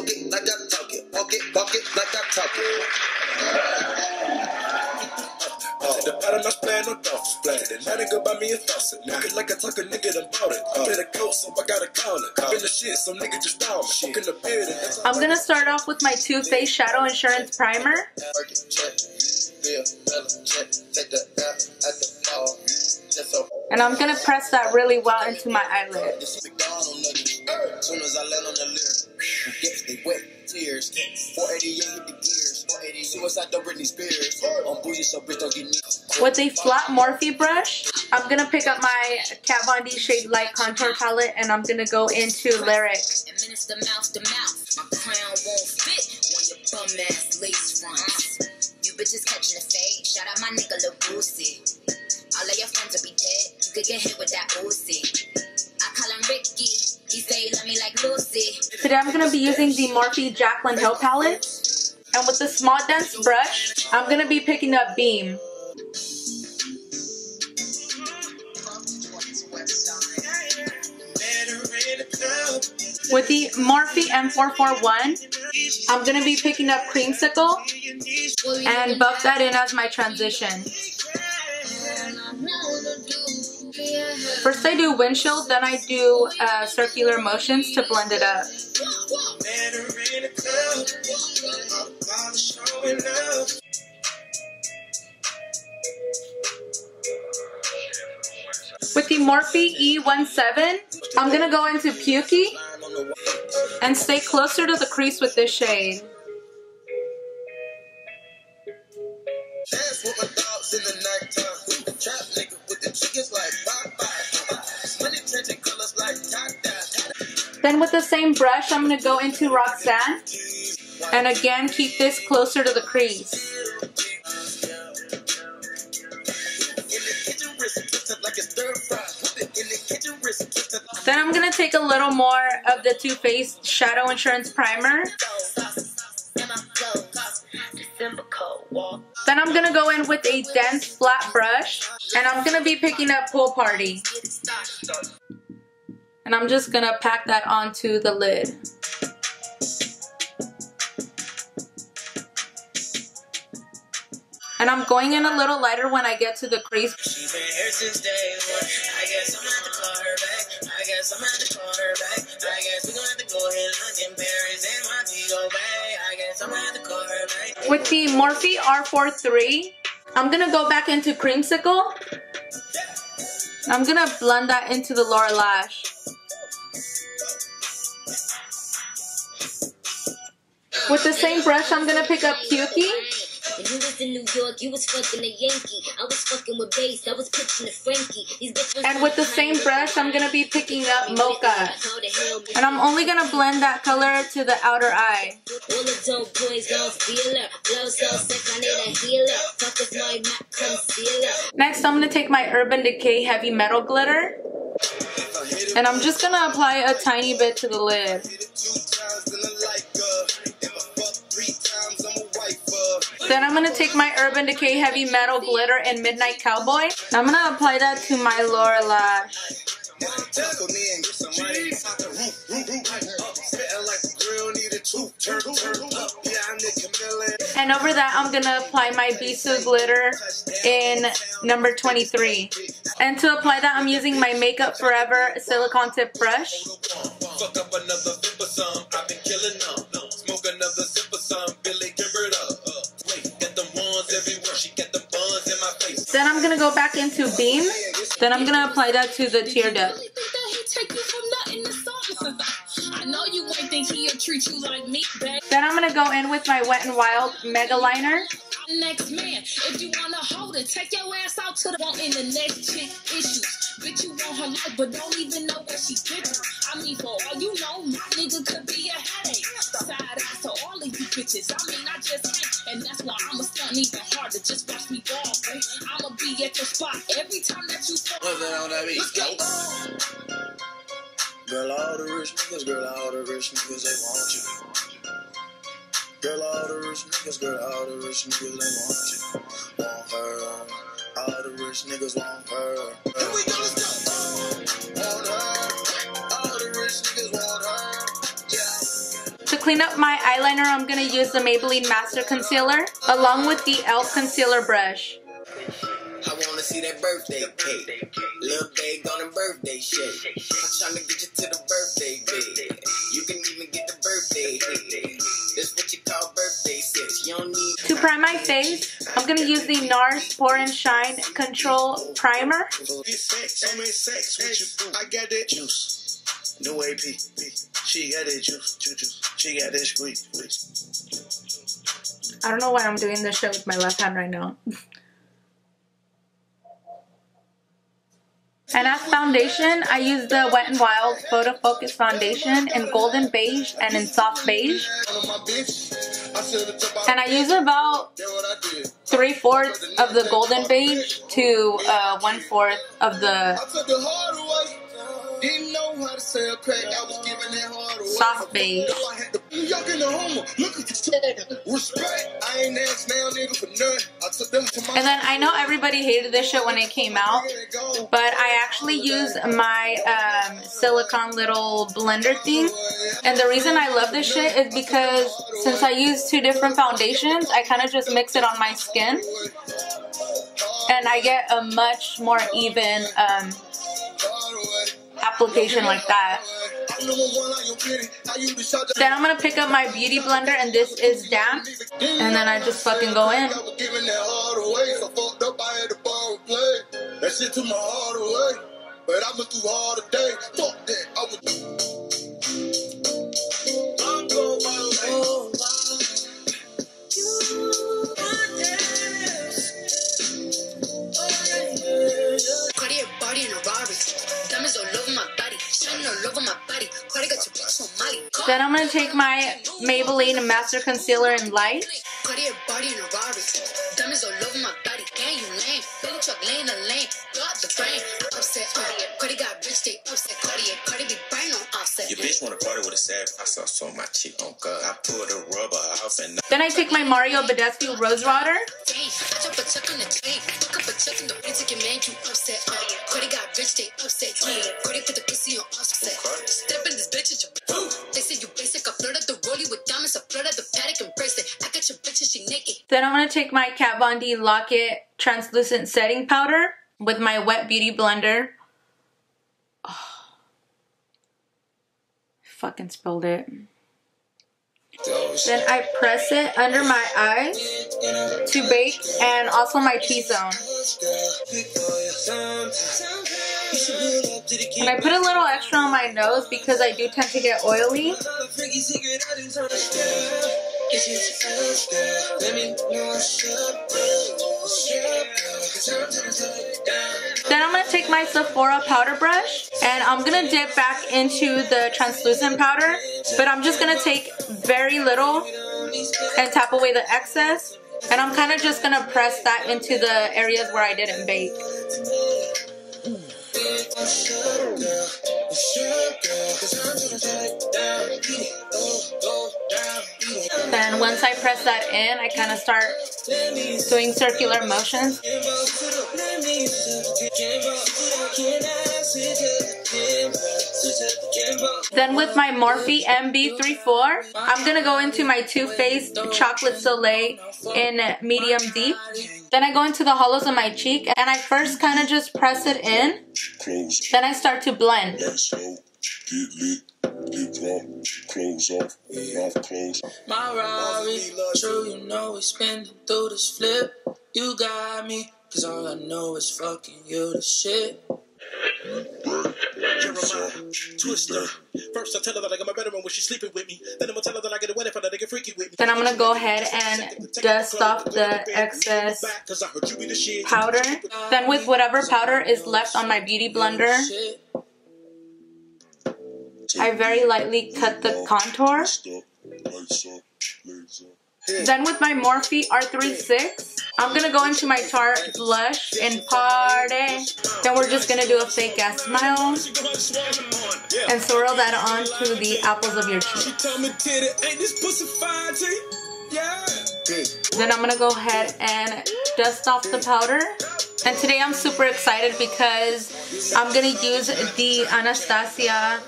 walk it like I talk it. Walk it like I talk it. The bottom I stand no thought. The night go by me and toss it. Walking like I talk a nigga done bought it. I better go, so I gotta call it. Cop in the shit, some nigga just stall me. In the bed, I'm gonna start off with my Too Faced Shadow Insurance Primer. And I'm gonna press that really well into my eyelid. Soon as I land on the lyric, they wet tears. 488 hit the gears. 480 suicide, don't Britney Spears. On bougie, so bitch don't get me. With a flat Morphe brush, I'm gonna pick up my Kat Von D Shade Light Contour Palette and I'm gonna go into Lyric. Administer mouth to mouth. My crown won't fit when your bum ass lace fronts. You bitches catching the fade. Shout out my nigga Lil Boosie. All of your friends will be dead. You could get hit with that Uzi. I call him Ricky. He say love me like Lucy. Today I'm gonna be using the Morphe Jaclyn Hill palette. And with the small dense brush, I'm gonna be picking up Beam. With the Morphe M441, I'm gonna be picking up Creamsicle and buff that in as my transition. First I do windshield, then I do circular motions to blend it up. With the Morphe E17, I'm going to go into Pukey and stay closer to the crease with this shade. Then with the same brush, I'm going to go into Roxanne and again keep this closer to the crease. Then I'm going to take a little more of the Too Faced Shadow Insurance Primer. Then I'm going to go in with a dense flat brush and I'm going to be picking up Pool Party. And I'm just going to pack that onto the lid. And I'm going in a little lighter when I get to the crease. She's been here since day one. I guess I'm gonna have to call her back. I guess I'm gonna have to call her back. I guess we're gonna have to go ahead and London, Paris, and Montego Bay. I guess I'm gonna have to call her back. With the Morphe R43, I'm gonna go back into Creamsicle. I'm gonna blend that into the lower lash. With the same brush, I'm gonna pick up Pukey. When you was in New York, you was fucking a Yankee. I was fucking with bass, I was pitching a Frankie. And with the same brush, I'm going to be picking up Mocha. And I'm only going to blend that color to the outer eye. All the dope boys gon' feel her. Blow so sick, I need a healer. Fuck is my Mac concealer. Next, I'm going to take my Urban Decay Heavy Metal Glitter. And I'm just going to apply a tiny bit to the lid. Then I'm going to take my Urban Decay Heavy Metal Glitter in Midnight Cowboy. And I'm going to apply that to my lower lash. And over that, I'm going to apply my Bisou Glitter in number 23. And to apply that, I'm using my Makeup Forever silicone tip brush. Then I'm going to go back into Beam. Then I'm going to apply that to the tear duct. Then I'm going to go in with my Wet n Wild Mega Liner. Next man, if you wanna hold it, take your ass out to the one in the next chick issues. Bitch, you want her life, but don't even know where she gets. I mean, for all you know, my nigga could be a headache. Side eye to all of you bitches. I mean, I just can't, and that's why I'ma stunt even harder. Just watch me ball, boy. I'ma be at your spot every time that you fall. Let's go. Girl, all the rich niggas, girl, all the rich niggas, they want you. Girl, all the rich niggas, girl, all the rich niggas, they want you. Want her, all the rich niggas want her. Here we go, let's go. Want her, all the rich niggas want her. Yeah. To clean up my eyeliner, I'm going to use the Maybelline Master Concealer along with the e.l.f. concealer brush. I wanna see that birthday cake. Little bag on the birthday shake. I'm trying to get you to the birthday bed. You can even get the birthday head. That's what you call birthday sex. You don't need. To prime my face, I'm gonna use the NARS Pore and Shine Control Primer. I got that juice. No AP. She got that juice. She got that squeeze. I don't know why I'm doing this shit with my left hand right now. And as foundation, I use the Wet n Wild Photo Focus Foundation in Golden Beige and in Soft Beige. And I use about 3/4 of the Golden Beige to 1/4 of the Soft Beige. And then I know everybody hated this shit when it came out, but I actually use my silicone little blender thing. And the reason I love this shit is because since I use 2 different foundations, I kind of just mix it on my skin. And I get a much more even application like that. Then I'm gonna pick up my beauty blender, and this is damp, and then I just fucking go in. Then I'm going to take my Maybelline Master Concealer in Light. Then I take my Mario Badescu Rose Water. Then I'm going to take my Kat Von D Lock-It Translucent Setting Powder with my Wet Beauty Blender. Oh, fucking spilled it. Then I press it under my eyes to bake and also my T-zone. And I put a little extra on my nose because I do tend to get oily. Then I'm going to take my Sephora powder brush and I'm going to dip back into the translucent powder, but I'm just going to take very little and tap away the excess, and I'm kind of just going to press that into the areas where I didn't bake. Then once I press that in, I kind of start doing circular motions. Then with my Morphe MB34, I'm going to go into my Too Faced Chocolate Soleil in medium deep. Then I go into the hollows of my cheek and I first kind of just press it in. Then I start to blend. Close off, mouth closed. My Rari, true, you know we spinning through this flip. You got me, cause all I know is fucking you the shit. Twister. First I tell her that I'm a better one when she's sleeping with me. Then I'm gonna tell her that I get a wedding for that they get freaky with me. Then I'm gonna go ahead and dust off the excess powder. Then with whatever powder is left on my beauty blender, I very lightly cut the contour. Then with my Morphe R36, I'm gonna go into my Tarte blush and Party. Then we're just gonna do a fake ass smile and swirl that onto the apples of your cheek. Then I'm gonna go ahead and dust off the powder And today I'm super excited because I'm gonna use the Anastasia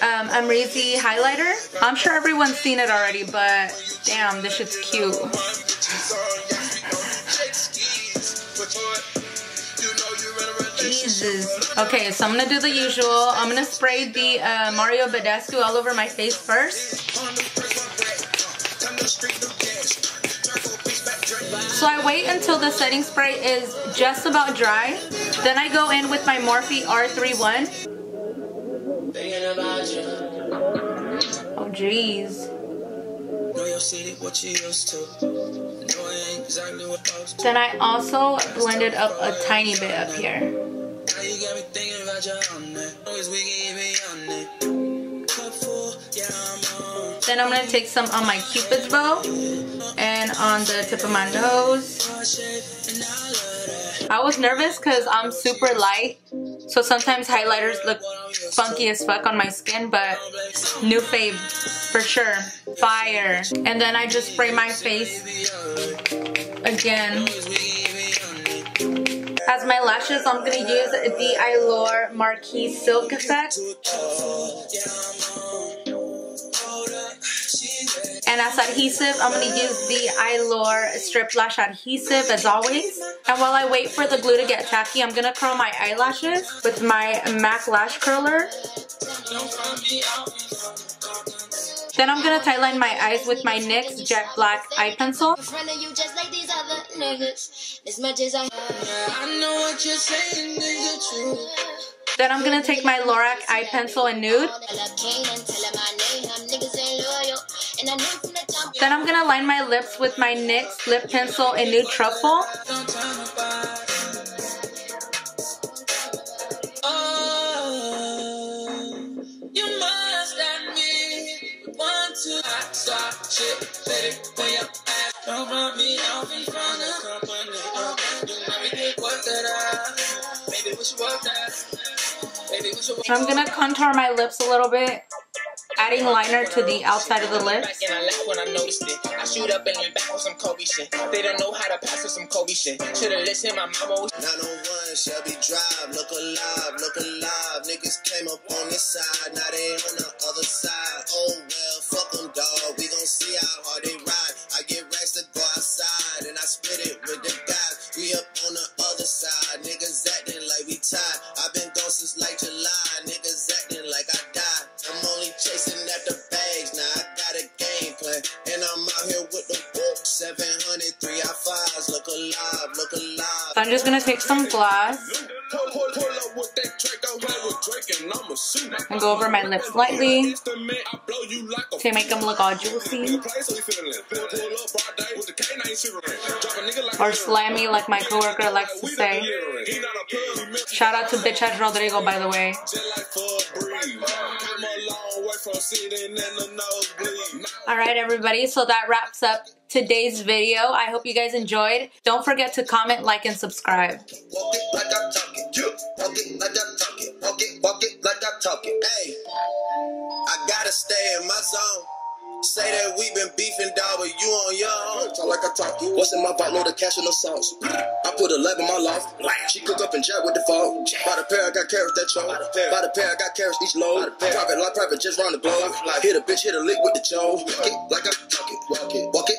Amrezy highlighter. I'm sure everyone's seen it already, but damn, this shit's cute. Jesus. Okay, so I'm gonna do the usual. I'm gonna spray the Mario Badescu all over my face first. So I wait until the setting spray is just about dry. Then I go in with my Morphe R31. Oh jeez. Then I also blended up a tiny bit up here. Then I'm going to take some on my Cupid's bow and on the tip of my nose. I was nervous because I'm super light, so sometimes highlighters look funky as fuck on my skin, but new fave for sure. Fire. And then I just spray my face again. As my lashes, I'm going to use the Allure Marquee Silk Effect. And as adhesive, I'm going to use the Allure Strip Lash Adhesive as always. And while I wait for the glue to get tacky, I'm going to curl my eyelashes with my MAC Lash Curler. Then I'm going to tightline my eyes with my NYX Jet Black Eye Pencil. Then I'm going to take my Lorac Eye Pencil in Nude. Then I'm going to line my lips with my NYX Lip Pencil in Nude Truffle. So I'm going to contour my lips a little bit, adding liner to the outside of the lips. I shoot up and lean back on some Kobe shit. They don't know how to pass with some Kobe shit. Should've listened, my mama was 901 Shelby Drive, look alive, look alive. Niggas came up on this side, now they on the other side. Oh well, fuck them, dawg. We gon' see how hard they ride. I get racks to go outside and I split it with the guys. We up on the other side, niggas acting like we tied. I've been gone since like July, niggas acting like I died. I'm only chasing at the bags, now I got a game plan. And I'm out here with the book, 700 3i5s, look alive, look alive. So I'm just gonna take some gloss and go over my lips lightly to make them look all juicy. Or slammy, like my coworker likes to say. Shout out to bitch ass Rodrigo, by the way. Alright everybody, so that wraps up today's video. I hope you guys enjoyed. Don't forget to comment, like, and subscribe. Walk it like I talk it. Walk it like I talk it. Walk it like I talk it. Hey, I gotta stay in my zone. Say that we been beefing, dog, but you on your own. Talk like I talk it. What's in my pot? No, the cash and no sauce. I put a lab in my loft. She cook up and jack with the phone. By the pair, I got carrots that choke. By the pair, I got carrots each load. Talking like private just round the globe. Hit a bitch, hit a lick with the choke. Walk it like I talk it. Walk it.